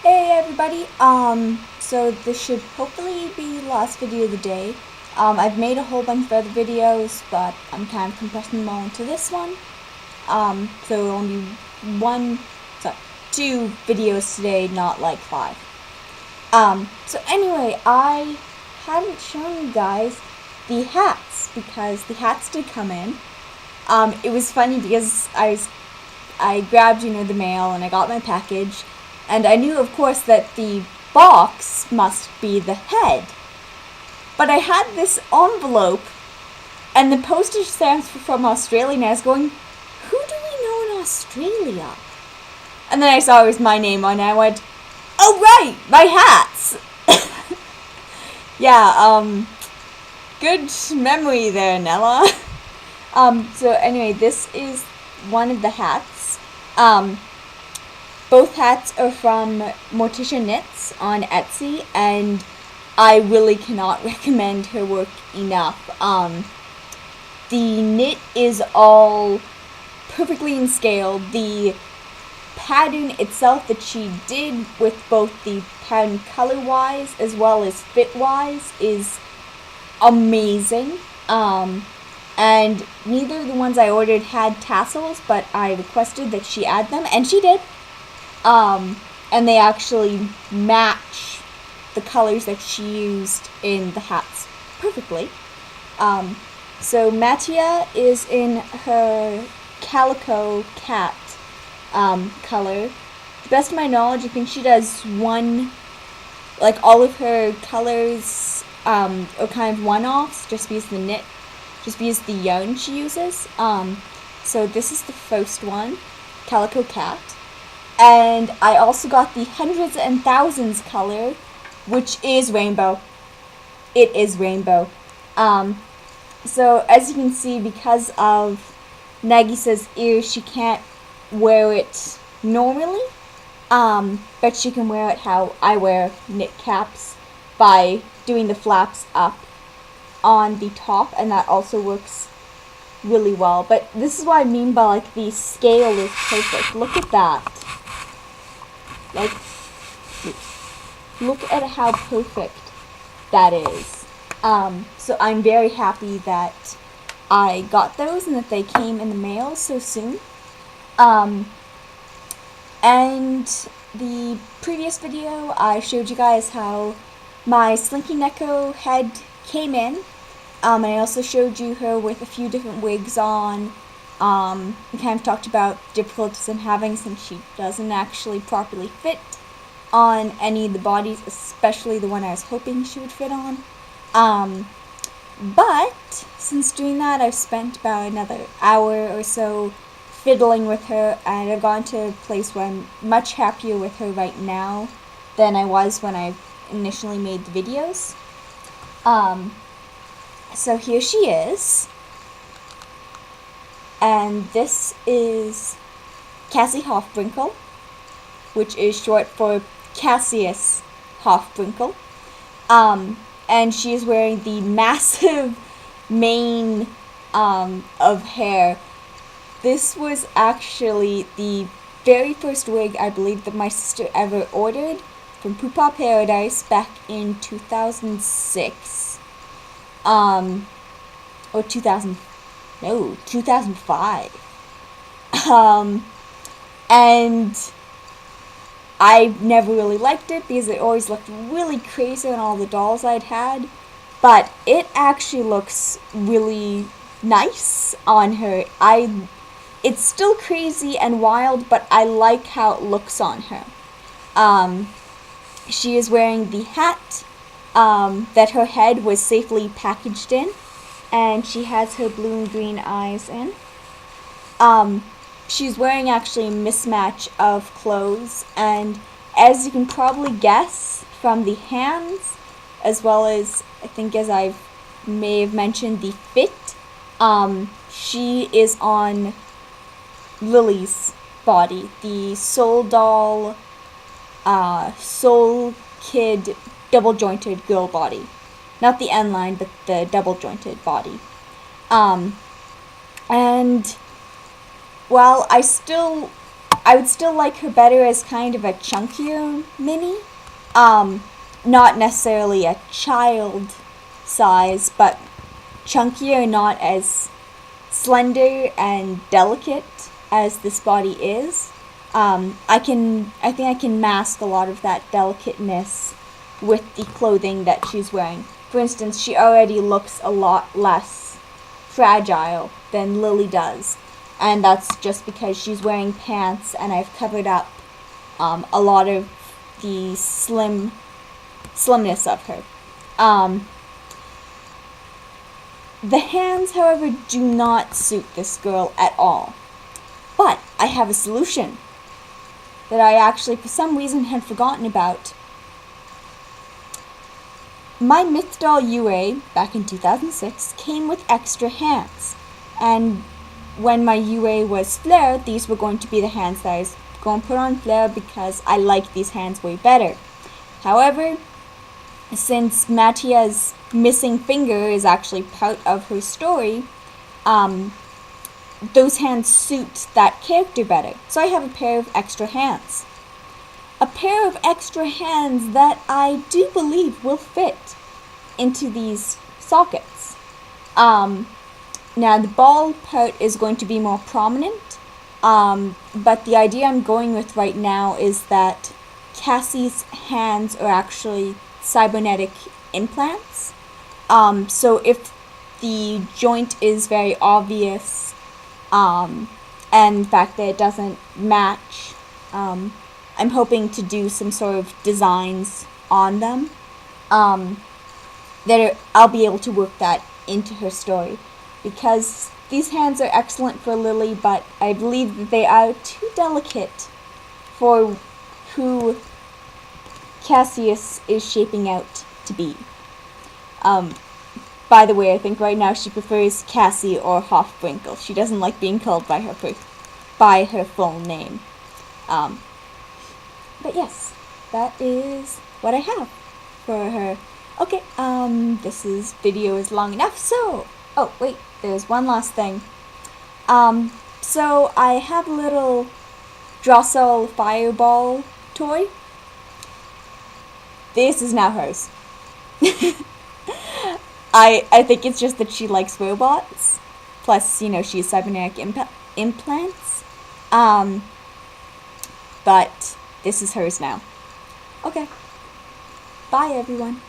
Hey everybody, so this should hopefully be the last video of the day. I've made a whole bunch of other videos, but I'm kind of compressing them all into this one. So only two videos today, not like 5. So anyway, I hadn't shown you guys the hats, because the hats did come in. It was funny because I grabbed, the mail and I got my package. And I knew, of course, that the box must be the head. But I had this envelope, and the postage stamps were from Australia, and I was going, who do we know in Australia? And then I saw it was my name on it, and I went, oh right, my hats! Yeah, good memory there, Nella. So anyway, this is one of the hats. Both hats are from Morticia Knits on Etsy, and I really cannot recommend her work enough. The knit is all perfectly in scale. The pattern itself that she did with both the pattern color-wise as well as fit-wise is amazing. And neither of the ones I ordered had tassels, but I requested that she add them, and she did. And they actually match the colors that she used in the hats perfectly. So Mattia is in her Calico Cat color. To the best of my knowledge, I think she does all of her colors are kind of one-offs, just because the yarn she uses. So this is the first one, Calico Cat. And I also got the Hundreds and Thousands color, which is rainbow. It is rainbow. So as you can see, because of Nagisa's ears, she can't wear it normally. But she can wear it how I wear knit caps, by doing the flaps up on the top, and that also works really well. But this is what I mean by the scale is perfect. Look at that. Look at how perfect that is. So I'm very happy that I got those and that they came in the mail so soon. And the previous video, I showed you guys how my Slinky Neko head came in. And I also showed you her with a few different wigs on. We kind of talked about difficulties I'm having since she doesn't actually properly fit on any of the bodies, especially the one I was hoping she would fit on. But since doing that, I've spent about another hour or so fiddling with her, and I've gotten to a place where I'm much happier with her right now than I was when I initially made the videos. So here she is. And this is Cassie Hofbrinkel, which is short for Cassius Hofbrinkel. And she is wearing the massive mane of hair. This was actually the very first wig I believe that my sister ever ordered from Pupa Paradise back in 2006. Or 2005. And I never really liked it because it always looked really crazy on all the dolls I'd had. But it actually looks really nice on her. It's still crazy and wild, but I like how it looks on her. She is wearing the hat that her head was safely packaged in, and she has her blue and green eyes in. She's wearing actually a mismatch of clothes, and as you can probably guess from the hands, as well as I think as I may have mentioned the fit, she is on Lily's body, the Soul Doll, Soul Kid double jointed girl body. Not the end line, but the double jointed body. And while I still I would still like her better as kind of a chunkier mini. Not necessarily a child size, but chunkier, not as slender and delicate as this body is. I think I can mask a lot of that delicateness with the clothing that she's wearing. For instance, she already looks a lot less fragile than Lily does, and that's just because she's wearing pants, and I've covered up a lot of the slimness of her. The hands, however, do not suit this girl at all. But I have a solution that I actually, for some reason, had forgotten about. My Mythdal UA, back in 2006, came with extra hands. And when my UA was Flare, these were going to be the hands that I was going to put on Flare because I like these hands way better. However, since Mattia's missing finger is actually part of her story, those hands suit that character better. So I have a pair of extra hands. A pair of extra hands that I do believe will fit into these sockets. Now the ball part is going to be more prominent, but the idea I'm going with right now is that Cassie's hands are actually cybernetic implants. So if the joint is very obvious, and the fact that it doesn't match, I'm hoping to do some sort of designs on them, I'll be able to work that into her story, because these hands are excellent for Lily, but I believe that they are too delicate for who Cassius is shaping out to be. By the way, I think right now she prefers Cassie or Hofbrinkel. She doesn't like being called by her full name. But yes, that is what I have for her. Okay, this video is long enough, so... Oh, wait, there's one last thing. So I have a little Drossel Fireball toy. This is now hers. I think it's just that she likes robots. Plus, you know, she's cybernetic implants. But this is hers now. Okay. Bye, everyone.